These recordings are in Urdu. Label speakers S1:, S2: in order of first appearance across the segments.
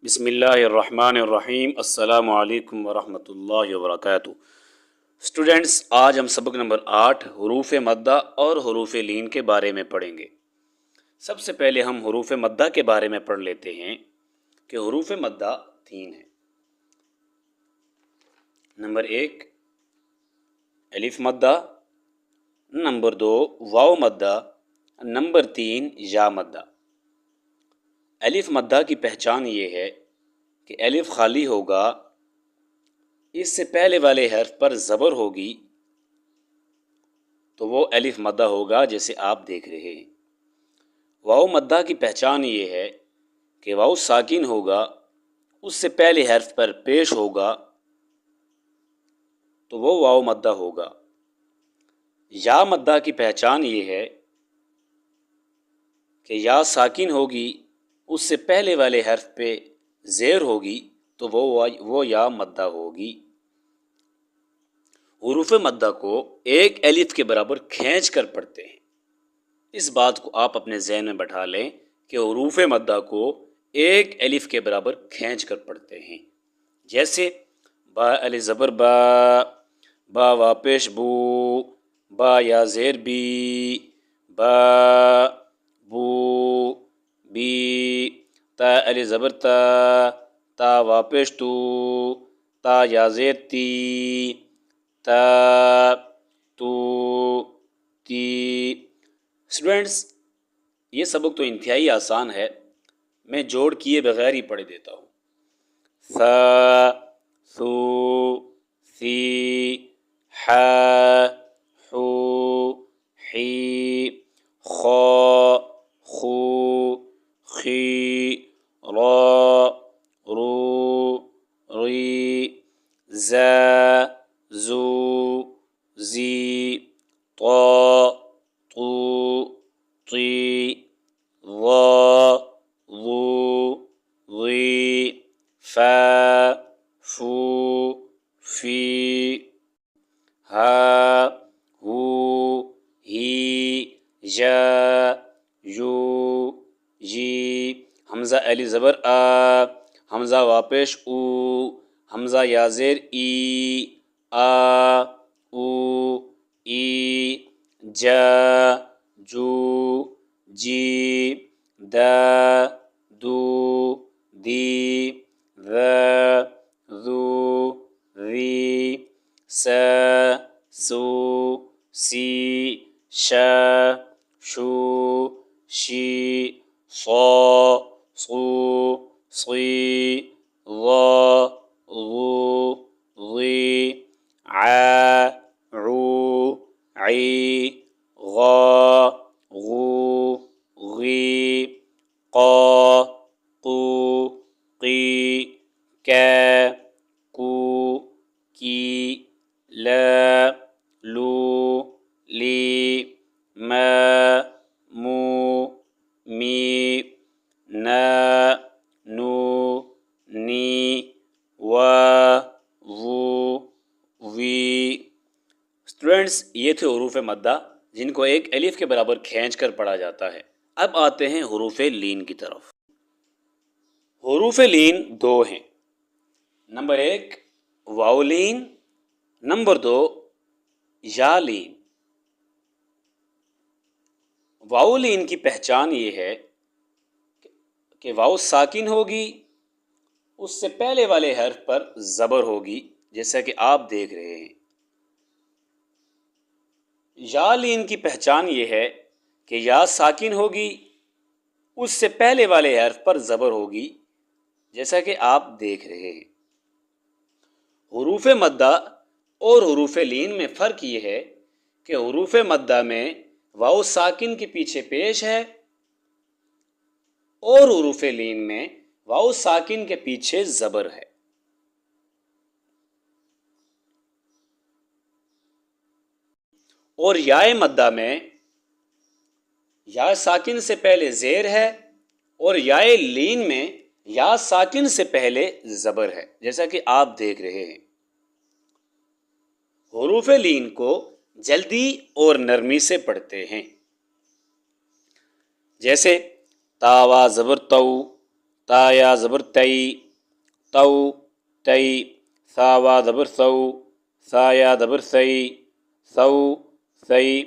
S1: بسم اللہ الرحمن الرحیم۔ السلام علیکم ورحمۃ اللہ وبرکاتہ۔ اسٹوڈنٹس، آج ہم سبق نمبر 8 حروف مدہ اور حروف لین کے بارے میں پڑھیں گے۔ سب سے پہلے ہم حروف مدہ کے بارے میں پڑھ لیتے ہیں کہ حروف مدہ 3 ہیں۔ نمبر 1 الف مدہ، نمبر 2 واو مدہ، نمبر 3 یا مدہ۔ الف مدہ کی پہچان یہ ہے کہ الف خالی ہوگا، اس سے پہلے والے حرف پر زبر ہوگی تو وہ الف مدہ ہوگا، جیسے آپ دیکھ رہے ہیں۔ واو مدہ کی پہچان یہ ہے کہ واو ساکن ہوگا، اس سے پہلے حرف پر پیش ہوگا تو وہ واو مدہ ہوگا۔ یا مدہ کی پہچان یہ ہے کہ یا ساکن ہوگی، اس سے پہلے والے حرف پہ زیر ہوگی تو وہ یا مدہ ہوگی۔ حروف مدہ کو ایک الف کے برابر کھینچ کر پڑھتے ہیں۔ اس بات کو آپ اپنے ذہن میں بٹھا لیں کہ حروف مدہ کو ایک الف کے برابر کھینچ کر پڑھتے ہیں۔ جیسے با الف زبر با، با وا پیش بو، با یا زیر بی، با بو بی، تا الف زبر تا، تا وا پیش تو، تا یا زیر تی، تا تو تی۔ اسٹوڈنٹس، یہ سبق تو انتہائی آسان ہے، میں جوڑ کیے بغیر ہی پڑھ دیتا ہوں۔ ثا، ثو، ثی، ح، حو، حی، خا، خو، خی، را، رو، ری، زا، زو، زی، طا، طو، طی، ظا، ظو، ظی، فا، فو، فی، ہا، ہو، ہی، یا، یو، یی۔ حمزہ الف زبر آ، حمزہ وا پیش او، حمزہ یا زیر ای، آ، او، ای، جا، جو، جی، دا، دو، دی، ذا، ذو، ذی، سا، سو، سی، شا، شو، شی، صا، صو، صی، ظا، ظو، ظی، عا، عو، عی، غا، غو، غی، قا، قو، قی، کا، کو، کی، لا، لو، لی، ما، مو، می، نا، نو، نی، وا، وو، وی۔ اسٹوڈنٹس، یہ تھے حروف مدہ جن کو ایک الف کے برابر کھینچ کر پڑھا جاتا ہے۔ اب آتے ہیں حروف لین کی طرف۔ حروف لین 2 ہیں۔ نمبر 1 واو لین، نمبر 2 یا لین۔ واو لین کی پہچان یہ ہے کہ واو ساکن ہوگی، اس سے پہلے والے حرف پر زبر ہوگی، جیسا کہ آپ دیکھ رہے ہیں۔ یا لین کی پہچان یہ ہے کہ یا ساکن ہوگی، اس سے پہلے والے حرف پر زبر ہوگی، جیسا کہ آپ دیکھ رہے ہیں۔ حروف مدہ اور حروف لین میں فرق یہ ہے کہ حروف مدہ میں واو ساکن کے پیچھے پیش ہے اور حروف لین میں واو ساکن کے پیچھے زبر ہے۔ اور یائے مدہ میں یا ساکن سے پہلے زیر ہے اور یائے لین میں یا ساکن سے پہلے زبر ہے، جیسا کہ آپ دیکھ رہے ہیں۔ حروف لین کو جلدی اور نرمی سے پڑھتے ہیں، جیسے تا وا زبر تو، تا یا زبر تئی، تو، تئی، ثا وا زبر ثو، ثا یا زبر ثئی، ثو، ثئی۔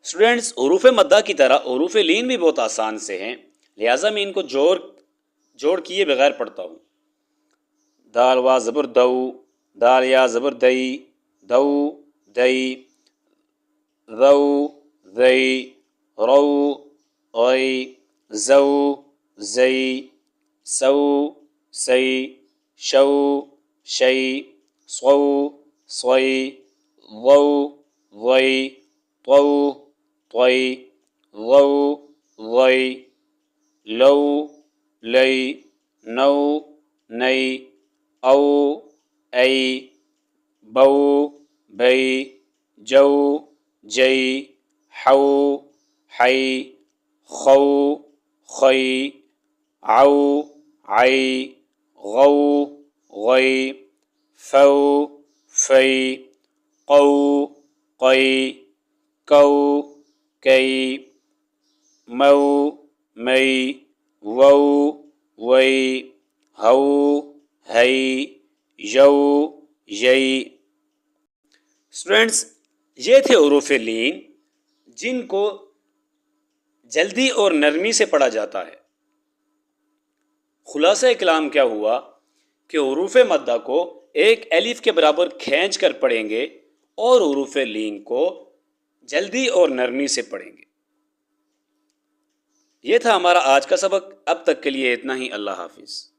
S1: اسٹوڈینٹس، حروف مدہ کی طرح حروف لین بھی بہت آسان سے ہیں، لہٰذا میں ان کو جوڑ کیے بغیر پڑھتا ہوں۔ دال وا زبر دو، دال یا زبر دئی، دو، دئی، رو، ذئی، رو، غئی، زو، زئی، سو، سئی، شو، شئی، صو، صوئی، ضو، ضئی، طو، طوئی، ضو، ضئی، لو، لئی، نو، نئی، او، ای، بو، بئی، جو، جئی، حو، حئی، خو، خئی، عو، عئی، غو، غئی، فو، فئی، قو، قئی، کو، کئی، مو، مئی، وو، وئی، ہو، ہئی، یو، یئی۔ اسٹوڈینٹس، یہ تھے حروف لین جن کو جلدی اور نرمی سے پڑھا جاتا ہے۔ خلاصہ کلام کیا ہوا کہ حروف مدہ کو ایک الف کے برابر کھینچ کر پڑھیں گے اور حروف لین کو جلدی اور نرمی سے پڑھیں گے۔ یہ تھا ہمارا آج کا سبق۔ اب تک کے لیے اتنا ہی۔ اللہ حافظ۔